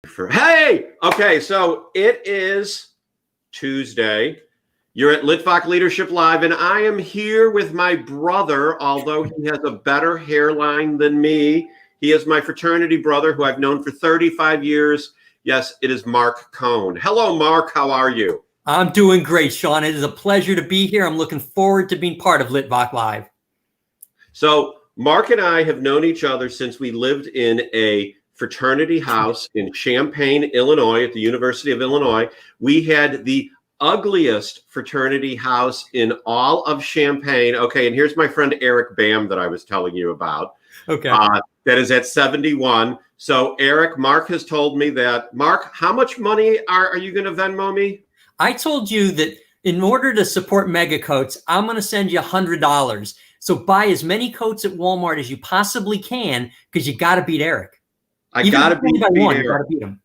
Hey, okay, so it is Tuesday. You're at Litvak Leadership Live, and I am here with my brother, although he has a better hairline than me. He is my fraternity brother who I've known for 35 years. Yes, it is Marc Cohen. Hello, Marc. How are you? I'm doing great, Sean. It is a pleasure to be here. I'm looking forward to being part of Litvak Live. So Marc and I have known each other since we lived in a fraternity house in Champaign, Illinois, at the University of Illinois. We had the ugliest fraternity house in all of Champaign. Okay, and here's my friend Eric Bam that I was telling you about. Okay. That is at 71. So Eric, Marc has told me that. Marc, how much money are you going to Venmo me? I told you that in order to support Mega Coats, I'm going to send you $100. So buy as many coats at Walmart as you possibly can, because you got to beat Eric. I got to beat Eric. You got to beat him.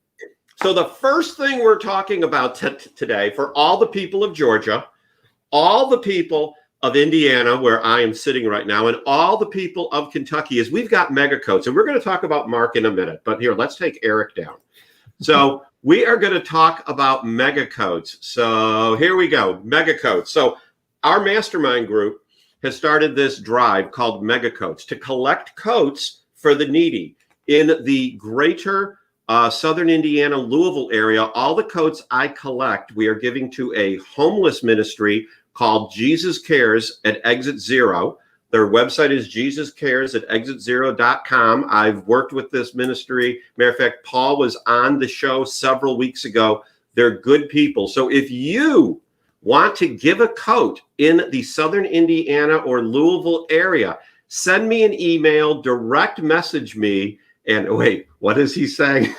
So the first thing we're talking about today, for all the people of Georgia, all the people of Indiana, where I am sitting right now, and all the people of Kentucky, is we've got Mega Coats. And we're going to talk about Marc in a minute. But here, let's take Eric down. So we are going to talk about Mega Coats. So here we go, Mega Coats. So our mastermind group has started this drive called Mega Coats to collect coats for the needy in the greater Southern Indiana, Louisville area. All the coats I collect, we are giving to a homeless ministry called Jesus Cares at Exit Zero. Their website is JesusCares@ExitZero.com. I've worked with this ministry. Matter of fact, Paul was on the show several weeks ago. They're good people. So if you want to give a coat in the Southern Indiana or Louisville area, send me an email, direct message me. And wait, what is he saying?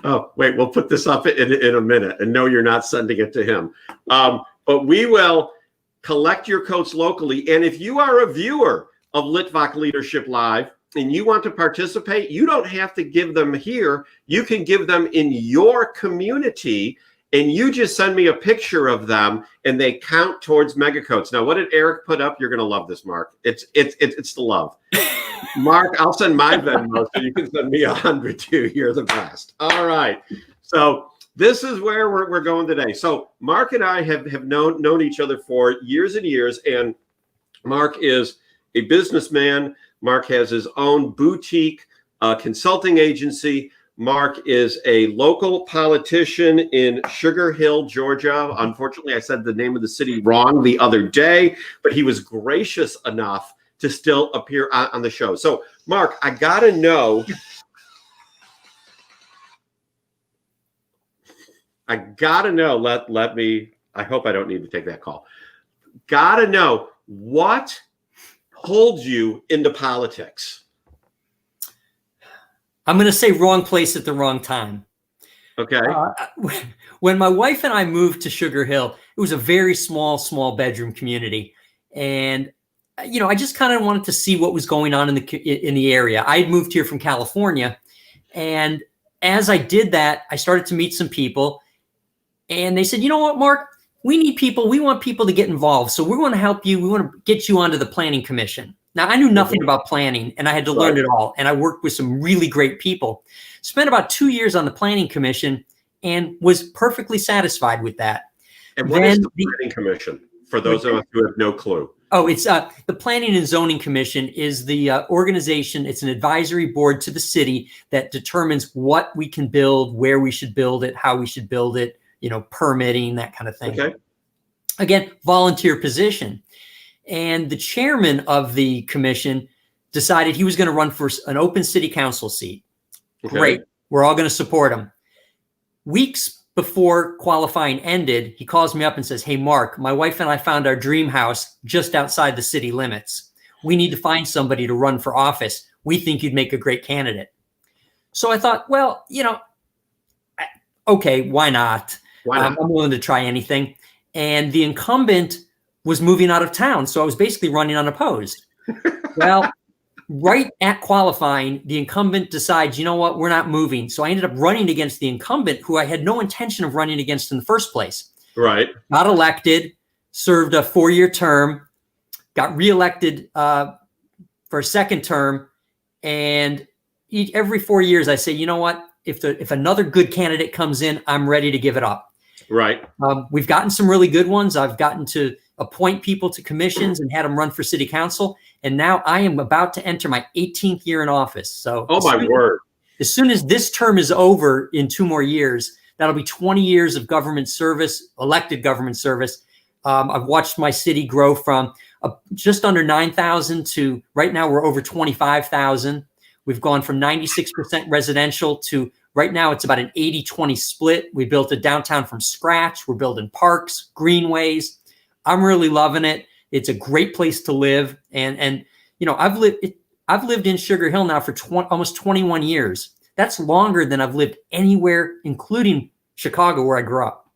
Oh, wait, we'll put this up in a minute. And no, you're not sending it to him. But we will collect your coats locally. And if you are a viewer of Litvak Leadership Live and you want to participate, you don't have to give them here. You can give them in your community, and you just send me a picture of them and they count towards Mega Coats. Now, what did Eric put up? You're going to love this, Marc. It's the love. Marc, I'll send my Venmo so you can send me 100 too. You're the best. All right. So this is where we're going today. So Marc and I have known each other for years and years, and Marc is a businessman. Marc has his own boutique consulting agency. Marc is a local politician in Sugar Hill, Georgia. Unfortunately, I said the name of the city wrong the other day, but he was gracious enough to still appear on the show. So, Marc, I gotta know. Let me. I hope I don't need to take that call. Gotta know what pulled you into politics. I'm going to say wrong place at the wrong time. Okay. When my wife and I moved to Sugar Hill, it was a very small bedroom community, and I just kind of wanted to see what was going on in the area. I had moved here from California, and as I did that, I started to meet some people, and they said, "You know what, Marc? We need people. We want people to get involved. So we want to help you. We want to get you onto the planning commission." Now, I knew nothing about planning, and I had to learn it all. And I worked with some really great people. Spent about 2 years on the planning commission and was perfectly satisfied with that. And what is the planning commission, for those of us who have no clue? Oh, it's the Planning and Zoning Commission is the organization. It's an advisory board to the city that determines what we can build, where we should build it, how we should build it, permitting, that kind of thing. Okay. Again, volunteer position. And the chairman of the commission decided he was going to run for an open city council seat. Okay. Great. We're all going to support him. Weeks before qualifying ended, he calls me up and says, "Hey, Marc, my wife and I found our dream house just outside the city limits. We need to find somebody to run for office. We think you'd make a great candidate." So I thought, well, okay, why not? I'm willing to try anything. And the incumbent was moving out of town, so I was basically running unopposed. Well, right at qualifying, the incumbent decides, you know what, we're not moving. So I ended up running against the incumbent, who I had no intention of running against in the first place. Right. Got elected, served a 4-year term, got reelected for a second term. And every 4 years I say, you know what, if another good candidate comes in, I'm ready to give it up. Right. We've gotten some really good ones. I've gotten to appoint people to commissions and had them run for city council. And now I am about to enter my 18th year in office. So Oh, my word. As soon as this term is over in 2 more years, that'll be 20 years of government service, elected government service. I've watched my city grow from just under 9,000 to right now we're over 25,000. We've gone from 96% residential to right now it's about an 80-20 split. We built a downtown from scratch. We're building parks, greenways. I'm really loving it. It's a great place to live. And you know, I've lived in Sugar Hill now for almost 21 years. That's longer than I've lived anywhere, including Chicago, where I grew up.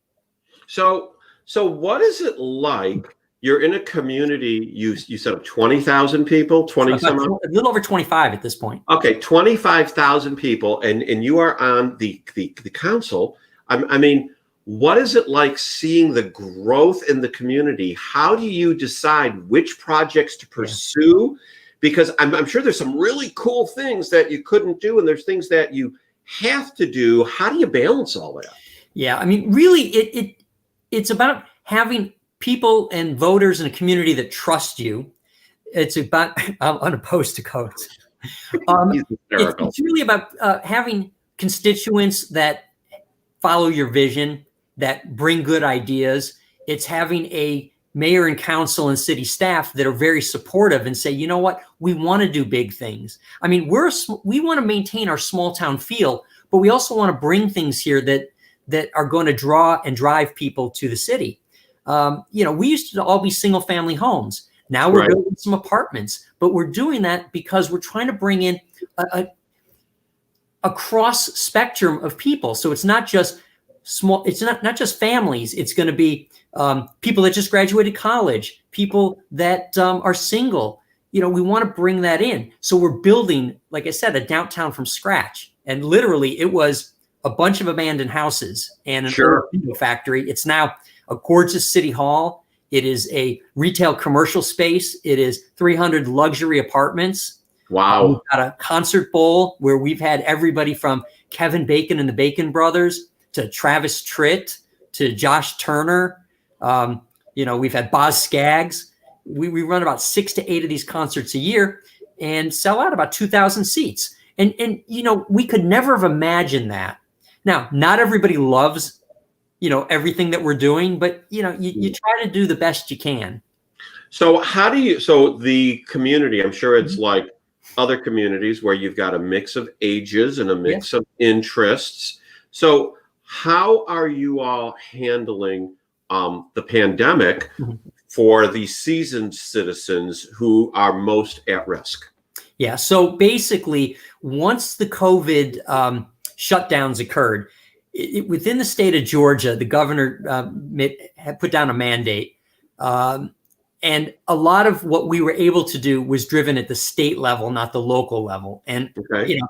So what is it like? You're in a community, you said 20,000 people, 20 some odd? A little over 25 at this point. Okay, 25,000 people, and you are on the council. I mean, what is it like seeing the growth in the community? How do you decide which projects to pursue? Because I'm sure there's some really cool things that you couldn't do, and there's things that you have to do. How do you balance all that? Yeah, I mean, really, it's about having people and voters in a community that trust you. It's about, I'm unopposed to codes. It's really about having constituents that follow your vision, that bring good ideas. It's having a mayor and council and city staff that are very supportive and say, you know what, we want to do big things. I mean, we want to maintain our small town feel, but we also want to bring things here that are going to draw and drive people to the city. You know, we used to all be single family homes. Now we're building some apartments, but we're doing that because we're trying to bring in a cross spectrum of people. So it's not just small, it's not just families. It's going to be people that just graduated college, people that are single. You know, we want to bring that in. So we're building, like I said, a downtown from scratch. And literally it was a bunch of abandoned houses and an old factory. It's now a gorgeous city hall. It is a retail commercial space. It is 300 luxury apartments. Wow. We've got a concert bowl where we've had everybody from Kevin Bacon and the Bacon Brothers to Travis Tritt to Josh Turner. You know, we've had Boz Scaggs. We run about 6 to 8 of these concerts a year and sell out about 2,000 seats. And you know, we could never have imagined that. Now, not everybody loves, you know, everything that we're doing, but you know, you try to do the best you can. So so the community, I'm sure it's like other communities where you've got a mix of ages and a mix of interests. So how are you all handling the pandemic for the seasoned citizens who are most at risk? Yeah. So basically, once the COVID shutdowns occurred, within the state of Georgia, the governor had put down a mandate. And a lot of what we were able to do was driven at the state level, not the local level. And you know,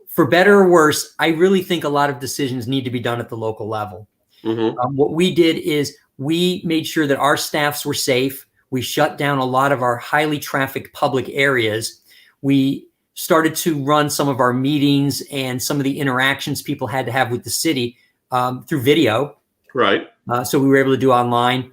for better or worse, I really think a lot of decisions need to be done at the local level. What we did is we made sure that our staffs were safe. We shut down a lot of our highly trafficked public areas. We started to run some of our meetings and some of the interactions people had to have with the city through video. Right. So we were able to do online.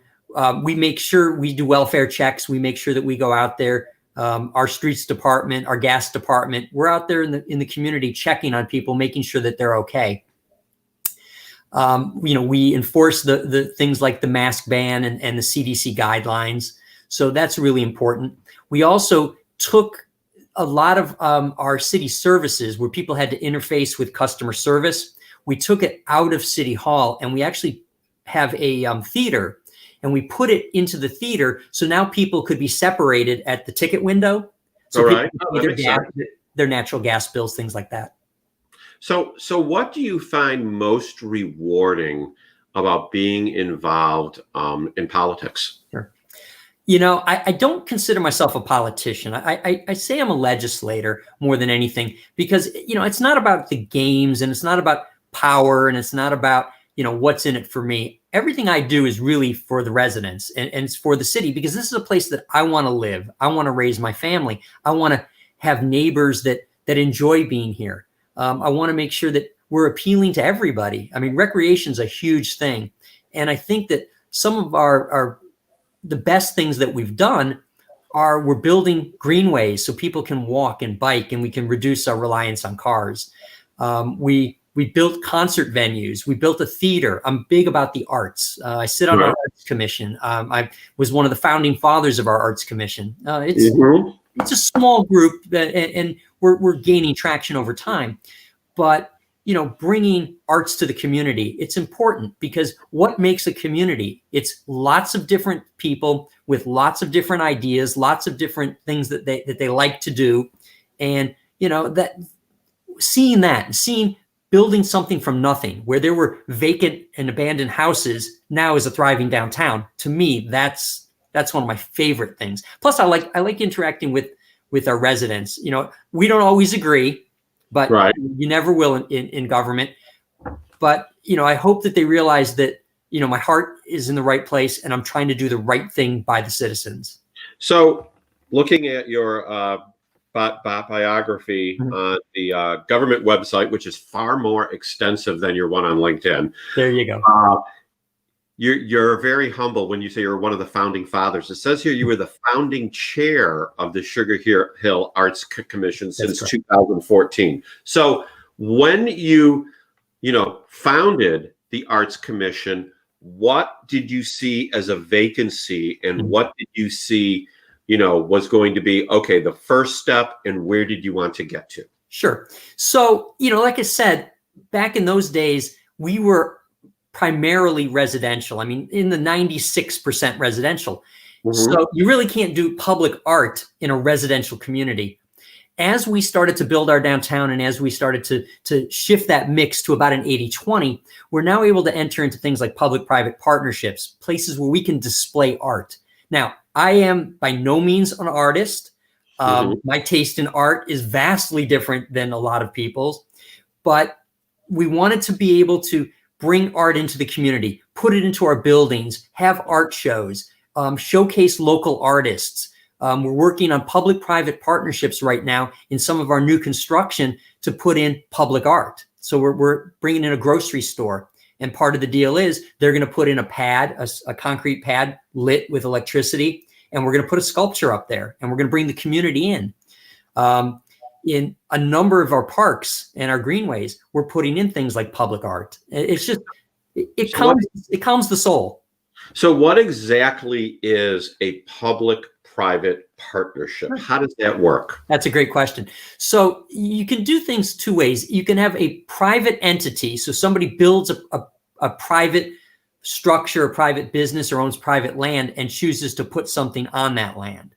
We make sure we do welfare checks. We make sure that we go out there. Our streets department, our gas department, we're out there in the community checking on people, making sure that they're okay. You know, we enforce the things like the mask ban and the CDC guidelines. So that's really important. We also took a lot of our city services where people had to interface with customer service. We took it out of City Hall and we actually have a theater, and we put it into the theater. So now people could be separated at the ticket window. So their natural gas bills, things like that. So what do you find most rewarding about being involved in politics? Sure. You know, I don't consider myself a politician. I say I'm a legislator more than anything, because, you know, it's not about the games and it's not about power and it's not about, you know, what's in it for me. Everything I do is really for the residents and it's for the city, because this is a place that I want to live. I want to raise my family. I want to have neighbors that enjoy being here. I want to make sure that we're appealing to everybody. I mean, recreation is a huge thing. And I think that some of the best things that we've done are we're building greenways so people can walk and bike, and we can reduce our reliance on cars. We built concert venues. We built a theater. I'm big about the arts. I sit on our arts commission. I was one of the founding fathers of our arts commission. It's a small group, and we're gaining traction over time. But bringing arts to the community, it's important, because what makes a community? It's lots of different people with lots of different ideas, lots of different things that they like to do, and seeing building something from nothing, where there were vacant and abandoned houses, now is a thriving downtown. To me, that's one of my favorite things. Plus, I like interacting with our residents. We don't always agree, but you never will in government. But I hope that they realize that my heart is in the right place, and I'm trying to do the right thing by the citizens. So, looking at your biography on the government website, which is far more extensive than your one on LinkedIn. There you go. You're very humble when you say you're one of the founding fathers. It says here you were the founding chair of the Sugar Hill Arts Commission since 2014. So when you founded the Arts Commission, what did you see as a vacancy, and what did you see was going to be, okay, the first step, and where did you want to get to? Sure. So, like I said, back in those days, we were primarily residential. I mean, in the 96% residential. So you really can't do public art in a residential community. As we started to build our downtown, and as we started to shift that mix to about an 80-20, we're now able to enter into things like public-private partnerships, places where we can display art. Now, I am by no means an artist. My taste in art is vastly different than a lot of people's, but we wanted to be able to bring art into the community, put it into our buildings, have art shows, showcase local artists. We're working on public-private partnerships right now in some of our new construction to put in public art. So we're bringing in a grocery store. And part of the deal is they're going to put in a pad, a concrete pad lit with electricity, and we're going to put a sculpture up there, and we're going to bring the community in. In a number of our parks and our greenways, we're putting in things like public art. It's just, it calms the soul. So what exactly is a public-private partnership? How does that work? That's a great question. So you can do things two ways. You can have a private entity. So somebody builds a private structure, a private business, or owns private land and chooses to put something on that land.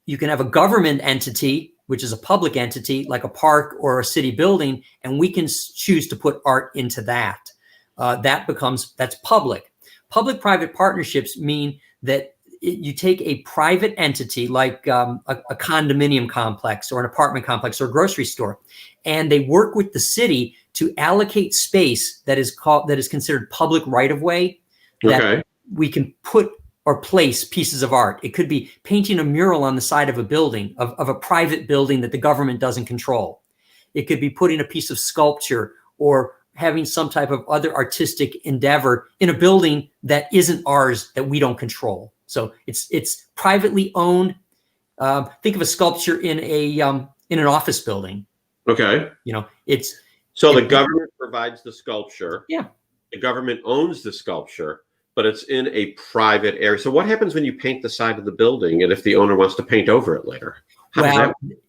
You can have a government entity, which is a public entity like a park or a city building, and we can choose to put art into that. That's public. Public-private partnerships mean that you take a private entity like a condominium complex or an apartment complex or a grocery store, and they work with the city to allocate space that is considered public right-of-way that we can put or place pieces of art. It could be painting a mural on the side of a building, of a private building that the government doesn't control. It could be putting a piece of sculpture or having some type of other artistic endeavor in a building that isn't ours, that we don't control. So it's privately owned. Think of a sculpture in an office building. Okay. The government provides the sculpture. Yeah. The government owns the sculpture, but it's in a private area. So what happens when you paint the side of the building, and if the owner wants to paint over it later?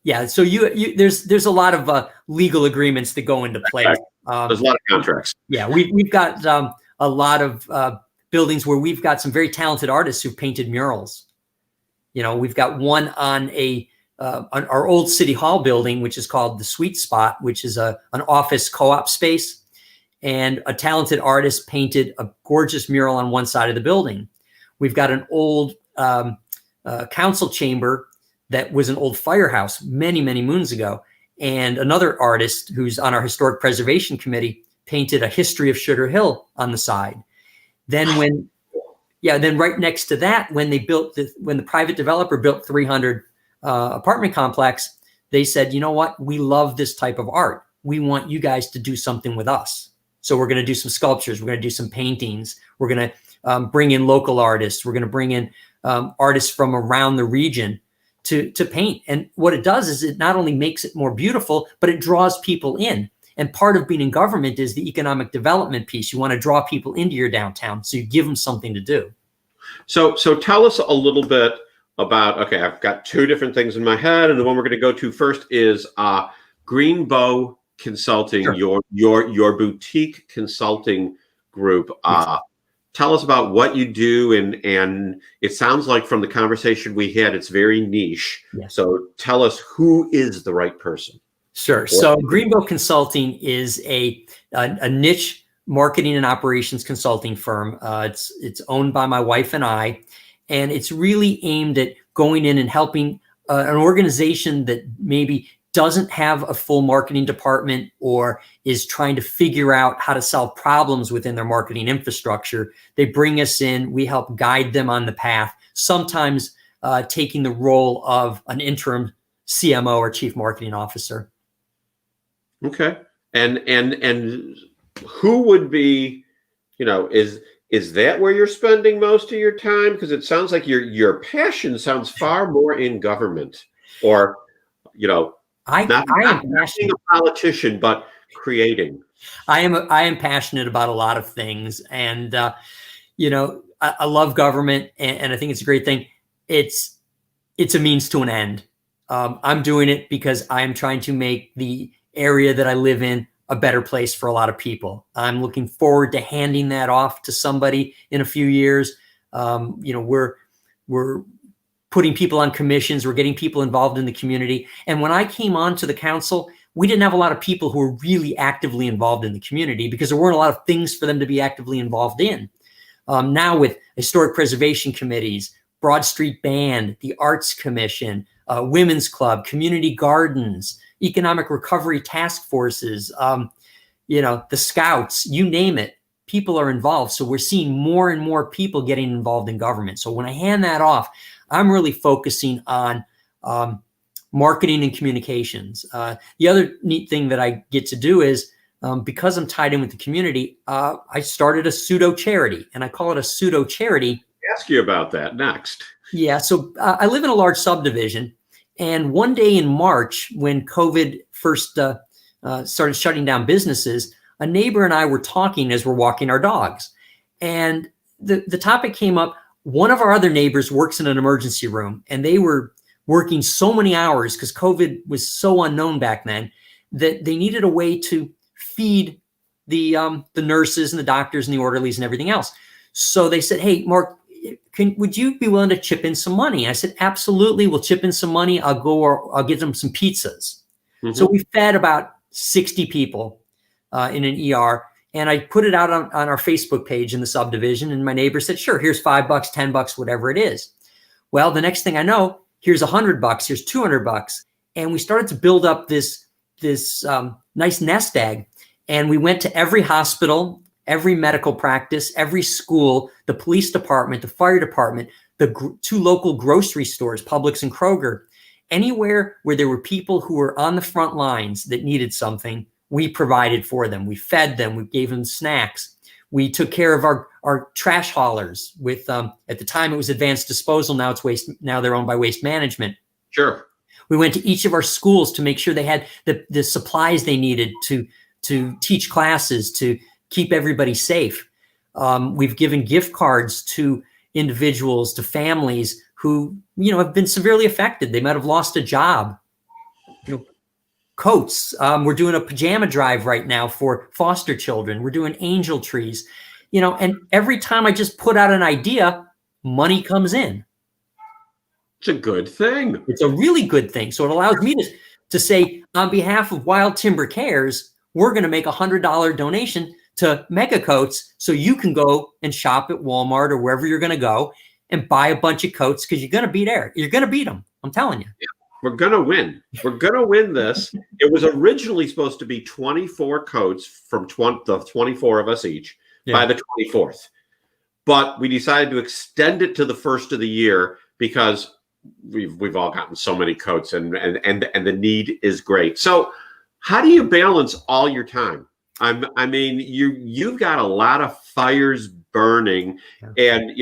Yeah. So there's a lot of legal agreements that go into play. There's a lot of contracts. Yeah, we've got a lot of buildings where we've got some very talented artists who painted murals. We've got one on on our old City Hall building, which is called the Sweet Spot, which is an office co-op space. And a talented artist painted a gorgeous mural on one side of the building. We've got an old council chamber that was an old firehouse many, many moons ago. And another artist who's on our historic preservation committee painted a history of Sugar Hill on the side. Then right next to that, when the private developer built 300 apartment complex, they said, you know what, we love this type of art. we want you guys to do something with us. So we're going to do some sculptures. We're going to do some paintings. We're going to bring in local artists. We're going to bring in artists from around the region to paint. And what it does is it not only makes it more beautiful, but it draws people in. And part of being in government is the economic development piece. You want to draw people into your downtown, so you give them something to do. So tell us a little bit about, okay, I've got two different things in my head, and the one we're going to go to first is GreenBow Consulting, Sure. your boutique consulting group. Yes. Tell us about what you do, and it sounds like from the conversation we had, it's very niche. Yes. So tell us, who is the right person? Sure. So GreenBow Consulting is a niche marketing and operations consulting firm. It's owned by my wife and I, and it's really aimed at going in and helping an organization that maybe doesn't have a full marketing department or is trying to figure out how to solve problems within their marketing infrastructure. They bring us in, we help guide them on the path, sometimes taking the role of an interim CMO or chief marketing officer. Okay. And who would be, is that where you're spending most of your time? Because it sounds like your passion sounds far more in government, or, I am not being a politician, but creating. I am passionate about a lot of things, and I love government, and I think it's a great thing. It's a means to an end. I'm doing it because I'm trying to make the area that I live in a better place for a lot of people. I'm looking forward to handing that off to somebody in a few years. We're putting people on commissions. We're getting people involved in the community. And when I came on to the council, we didn't have a lot of people who were really actively involved in the community because there weren't a lot of things for them to be actively involved in. Now with historic preservation committees, Broad Street Band, the Arts Commission, Women's Club, community gardens, economic recovery task forces, the Scouts, you name it, people are involved. So we're seeing more and more people getting involved in government. So when I hand that off, I'm really focusing on marketing and communications. The other neat thing that I get to do is, because I'm tied in with the community, I started a pseudo charity, and I call it a pseudo charity. Ask you about that next. Yeah. So I live in a large subdivision, and one day in March, when COVID first started shutting down businesses, a neighbor and I were talking as we're walking our dogs, and the topic came up. One of our other neighbors works in an emergency room, and they were working so many hours because COVID was so unknown back then that they needed a way to feed the nurses and the doctors and the orderlies and everything else. So they said, "Hey, Mark, would you be willing to chip in some money?" I said, "Absolutely, we'll chip in some money. I'll get them some pizzas." Mm-hmm. So we fed about 60 people in an ER. And I put it out on our Facebook page in the subdivision, and my neighbor said, "Sure, here's $5, $10, whatever it is." Well, the next thing I know, here's $100, here's $200, and we started to build up this nice nest egg. And we went to every hospital, every medical practice, every school, the police department, the fire department, the two local grocery stores, Publix and Kroger, anywhere where there were people who were on the front lines that needed something. We provided for them. We fed them. We gave them snacks. We took care of our trash haulers with, at the time it was Advanced Disposal. Now it's Waste. Now they're owned by Waste Management. Sure. We went to each of our schools to make sure they had the supplies they needed to teach classes, to keep everybody safe. We've given gift cards to individuals, to families who, have been severely affected. They might have lost a job. Coats. We're doing a pajama drive right now for foster children. We're doing angel trees, and every time I just put out an idea, money comes in. It's a good thing. It's a really good thing. So it allows me to say, on behalf of Wild Timber Cares, we're going to make $100 donation to Mega Coats so you can go and shop at Walmart or wherever you're going to go and buy a bunch of coats, because you're going to beat Eric. You're going to beat them. I'm telling you. Yeah. We're going to win. We're going to win this. It was originally supposed to be 24 coats from the 24 of us each by the 24th. But we decided to extend it to the first of the year because we've all gotten so many coats, and the need is great. So How do you balance all your time? I mean, you've got a lot of fires burning, and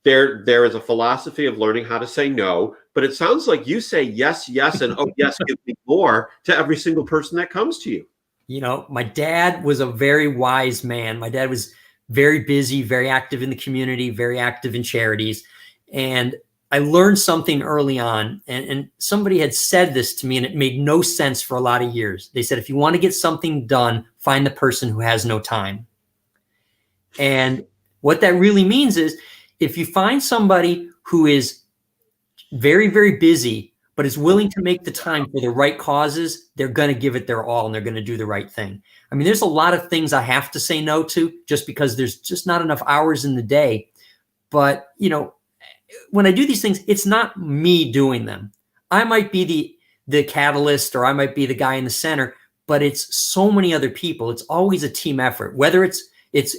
there is a philosophy of learning how to say no, but it sounds like you say yes, yes, and oh yes, give me more to every single person that comes to you. My dad was a very wise man. My dad was very busy, very active in the community, very active in charities. And I learned something early on, and somebody had said this to me, and it made no sense for a lot of years. They said, if you want to get something done, find the person who has no time. And what that really means is, if you find somebody who is very, very busy, but is willing to make the time for the right causes, they're going to give it their all and they're going to do the right thing. I mean, there's a lot of things I have to say no to just because there's just not enough hours in the day. But, when I do these things, it's not me doing them. I might be the catalyst, or I might be the guy in the center, but it's so many other people. It's always a team effort, whether it's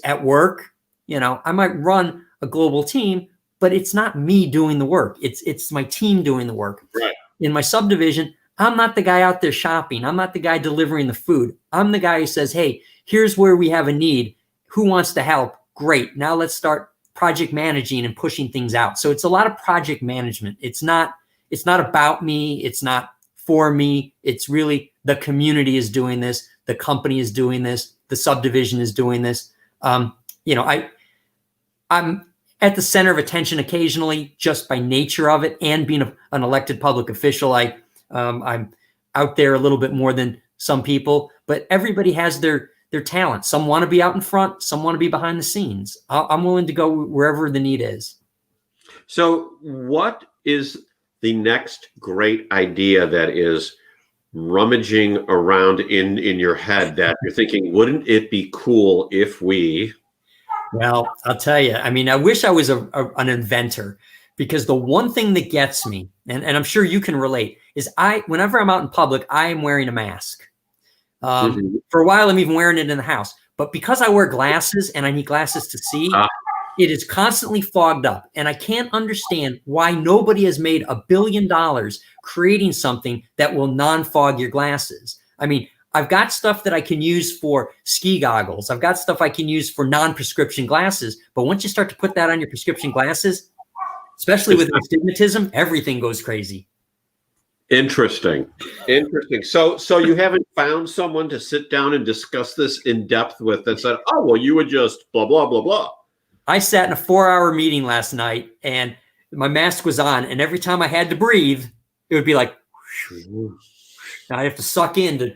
at work. I might run a global team, but it's not me doing the work. It's my team doing the work. Right. In my subdivision, I'm not the guy out there shopping. I'm not the guy delivering the food. I'm the guy who says, hey, here's where we have a need. Who wants to help? Great. Now let's start project managing and pushing things out. So it's a lot of project management. It's not about me. It's not for me. It's really the community is doing this. The company is doing this. The subdivision is doing this. I'm at the center of attention occasionally just by nature of it, and being an elected public official. I'm out there a little bit more than some people, but everybody has their talent. Some want to be out in front, some want to be behind the scenes. I'm willing to go wherever the need is. So what is the next great idea that is rummaging around in your head that you're thinking, wouldn't it be cool if we... Well, I'll tell you, I mean, I wish I was an inventor, because the one thing that gets me, and I'm sure you can relate, is whenever I'm out in public, I am wearing a mask. For a while, I'm even wearing it in the house. But because I wear glasses and I need glasses to see, it is constantly fogged up. And I can't understand why nobody has made $1 billion creating something that will non-fog your glasses. I mean, I've got stuff that I can use for ski goggles. I've got stuff I can use for non-prescription glasses. But once you start to put that on your prescription glasses, especially with astigmatism, everything goes crazy. Interesting. So you haven't found someone to sit down and discuss this in depth with that said, oh, well, you would just blah, blah, blah, blah. I sat in a 4-hour meeting last night and my mask was on, and every time I had to breathe, it would be like, I have to suck in to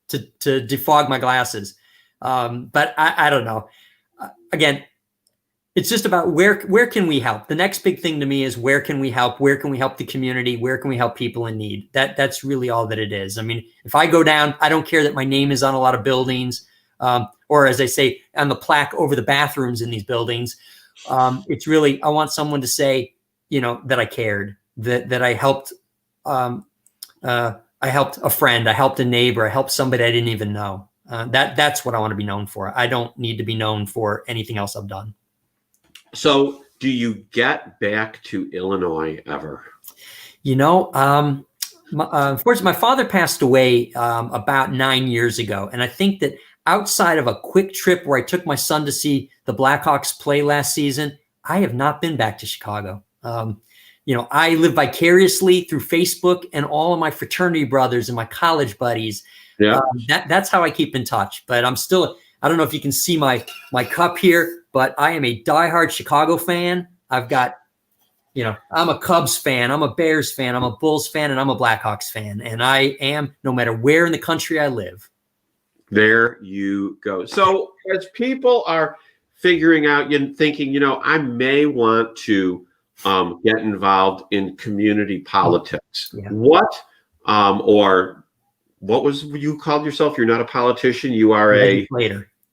defog my glasses. But I don't know. Again, it's just about where can we help? The next big thing to me is, where can we help? Where can we help the community? Where can we help people in need? That's really all that it is. I mean, if I go down, I don't care that my name is on a lot of buildings, or as I say, on the plaque over the bathrooms in these buildings. It's really, I want someone to say, that I cared, that I helped. I helped a friend, I helped a neighbor, I helped somebody I didn't even know. That's what I want to be known for. I don't need to be known for anything else I've done. So do you get back to Illinois ever? Unfortunately, my father passed away about 9 years ago. And I think that outside of a quick trip where I took my son to see the Blackhawks play last season, I have not been back to Chicago. I live vicariously through Facebook and all of my fraternity brothers and my college buddies. Yeah. That's how I keep in touch. But I'm still, I don't know if you can see my cup here, but I am a diehard Chicago fan. I've got, I'm a Cubs fan, I'm a Bears fan, I'm a Bulls fan, and I'm a Blackhawks fan. And I am, no matter where in the country I live. There you go. So as people are figuring out and thinking, I may want to get involved in community politics. Yeah. What was you called yourself? You're not a politician. You are a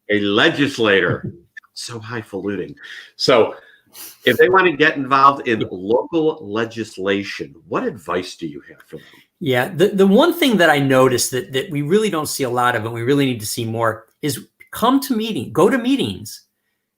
legislator. So highfalutin. So if they want to get involved in local legislation, what advice do you have for them? Yeah, the one thing that I noticed that we really don't see a lot of, and we really need to see more, is go to meetings.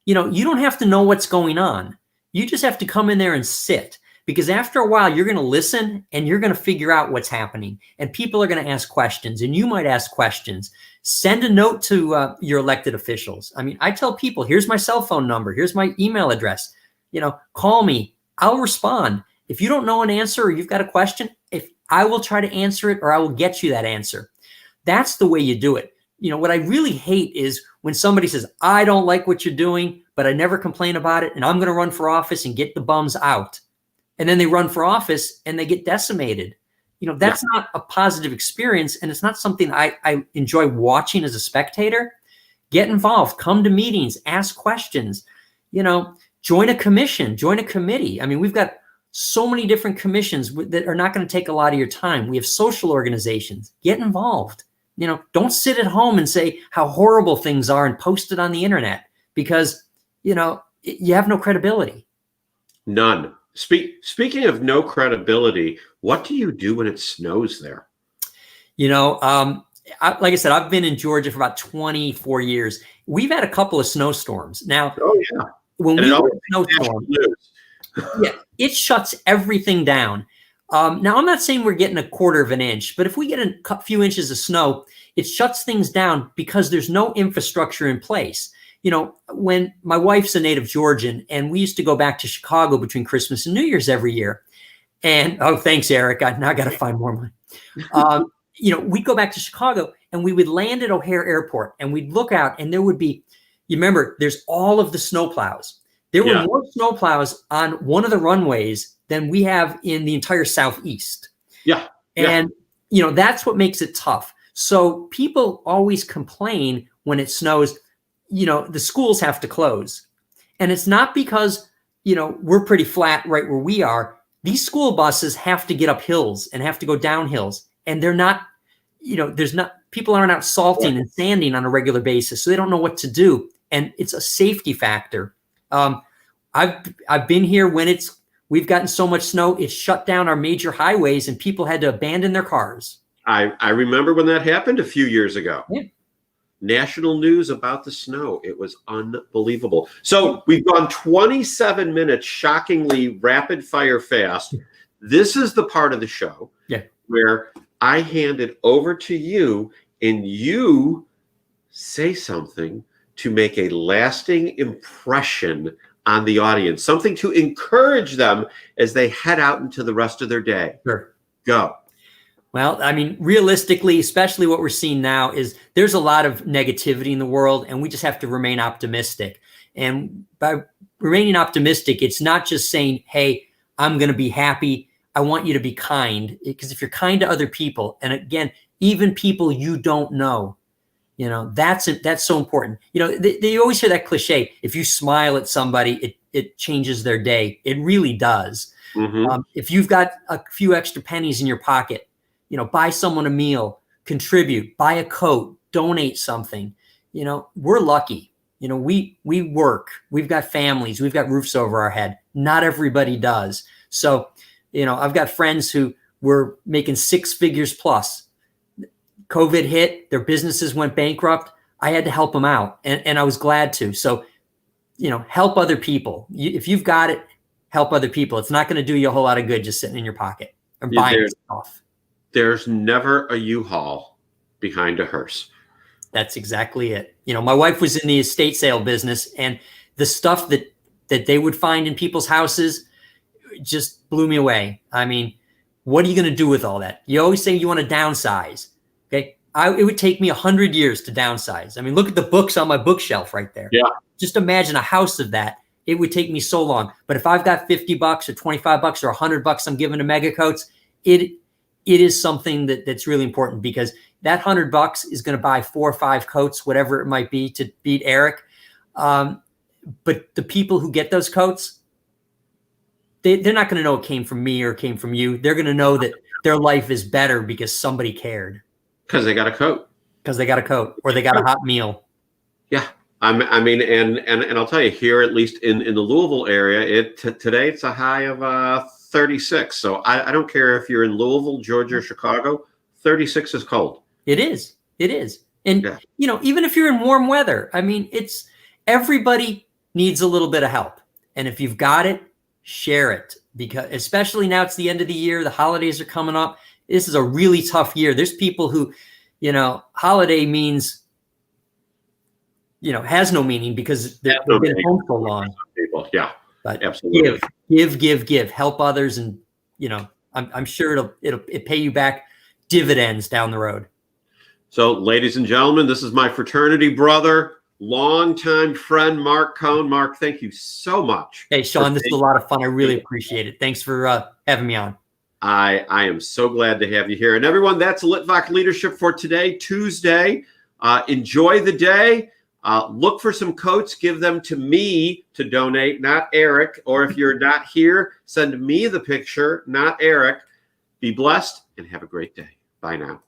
You don't have to know what's going on. You just have to come in there and sit. because after a while, you're going to listen and you're going to figure out what's happening. And people are going to ask questions, and you might ask questions. Send a note to your elected officials. I mean, I tell people, here's my cell phone number. Here's my email address. Call me. I'll respond. If you don't know an answer or you've got a question, if I will try to answer it, or I will get you that answer. That's the way you do it. What I really hate is when somebody says, I don't like what you're doing, but I never complain about it, and I'm going to run for office and get the bums out. And then they run for office and they get decimated. That's not a positive experience, and it's not something I enjoy watching as a spectator. Get involved, come to meetings, ask questions, join a commission, join a committee. I mean, we've got so many different commissions that are not going to take a lot of your time. We have social organizations. Get involved. Don't sit at home and say how horrible things are and post it on the internet, because, you have no credibility. None. Speaking of no credibility, what do you do when it snows there? Like I said, I've been in Georgia for about 24 years. We've had a couple of snowstorms. Now, when we have a snowstorm, it shuts everything down. Now, I'm not saying we're getting 1/4 of an inch, but if we get a few inches of snow, it shuts things down because there's no infrastructure in place. When my wife's a native Georgian, and we used to go back to Chicago between Christmas and New Year's every year. And, thanks, Eric. Now I got to find more money. We'd go back to Chicago and we would land at O'Hare Airport, and we'd look out, and there would be, there's all of the snowplows. There were more snowplows on one of the runways than we have in the entire Southeast. Yeah. And, that's what makes it tough. So people always complain when it snows, the schools have to close. And it's not because, we're pretty flat right where we are. These school buses have to get up hills and have to go down hills. And they're not, people aren't out salting and sanding on a regular basis. So they don't know what to do. And it's a safety factor. I've been here when we've gotten so much snow, it shut down our major highways and people had to abandon their cars. I remember when that happened a few years ago. Yeah. National news about the snow. It was unbelievable. So we've gone 27 minutes, shockingly rapid fire fast. This is the part of the show where I hand it over to you and you say something to make a lasting impression on the audience, something to encourage them as they head out into the rest of their day. Sure. Go. Well, I mean, realistically, especially what we're seeing now is there's a lot of negativity in the world, and we just have to remain optimistic. And by remaining optimistic, it's not just saying, hey, I'm going to be happy. I want you to be kind, because if you're kind to other people, and again, even people you don't know, that's so important. They always hear that cliche. If you smile at somebody, it changes their day. It really does. Mm-hmm. If you've got a few extra pennies in your pocket, buy someone a meal, contribute, buy a coat, donate something. We're lucky. We work, we've got families, we've got roofs over our head. Not everybody does. So, I've got friends who were making 6 figures plus. COVID hit, their businesses went bankrupt. I had to help them out, and I was glad to. So, help other people. If you've got it, help other people. It's not going to do you a whole lot of good just sitting in your pocket or buying stuff. There's never a U-Haul behind a hearse. That's exactly it. My wife was in the estate sale business, and the stuff that they would find in people's houses just blew me away. I mean, what are you going to do with all that? You always say you want to downsize. Okay. It would take me 100 years to downsize. I mean, look at the books on my bookshelf right there. Yeah. Just imagine a house of that. It would take me so long. But if I've got $50 or $25 or $100 I'm giving to Mega Coats, it is something that's really important, because that $100 is going to buy 4 or 5 coats, whatever it might be, to beat Eric. But the people who get those coats, they're not going to know it came from me or came from you. They're going to know that their life is better because somebody cared. Because they got a coat. Because they got a coat, or they got a hot meal. Yeah. I mean, and I'll tell you, here, at least in the Louisville area, today it's a high of 36. So I don't care if you're in Louisville, Georgia, or Chicago, 36 is cold. It is. And, even if you're in warm weather, I mean, everybody needs a little bit of help. And if you've got it, share it. because especially now it's the end of the year, the holidays are coming up. This is a really tough year. There's people who, holiday means, has no meaning because they've been home so long. People, yeah, but absolutely. Give, help others, and I'm sure it'll pay you back dividends down the road. So, ladies and gentlemen, this is my fraternity brother, longtime friend, Marc Cohen. Marc, thank you so much. Hey, Sean, this was a lot of fun. I really appreciate it. Thanks for having me on. I am so glad to have you here. And everyone, that's Litvak Leadership for today, Tuesday. Enjoy the day. Look for some coats. Give them to me to donate, not Eric. Or if you're not here, send me the picture, not Eric. Be blessed and have a great day. Bye now.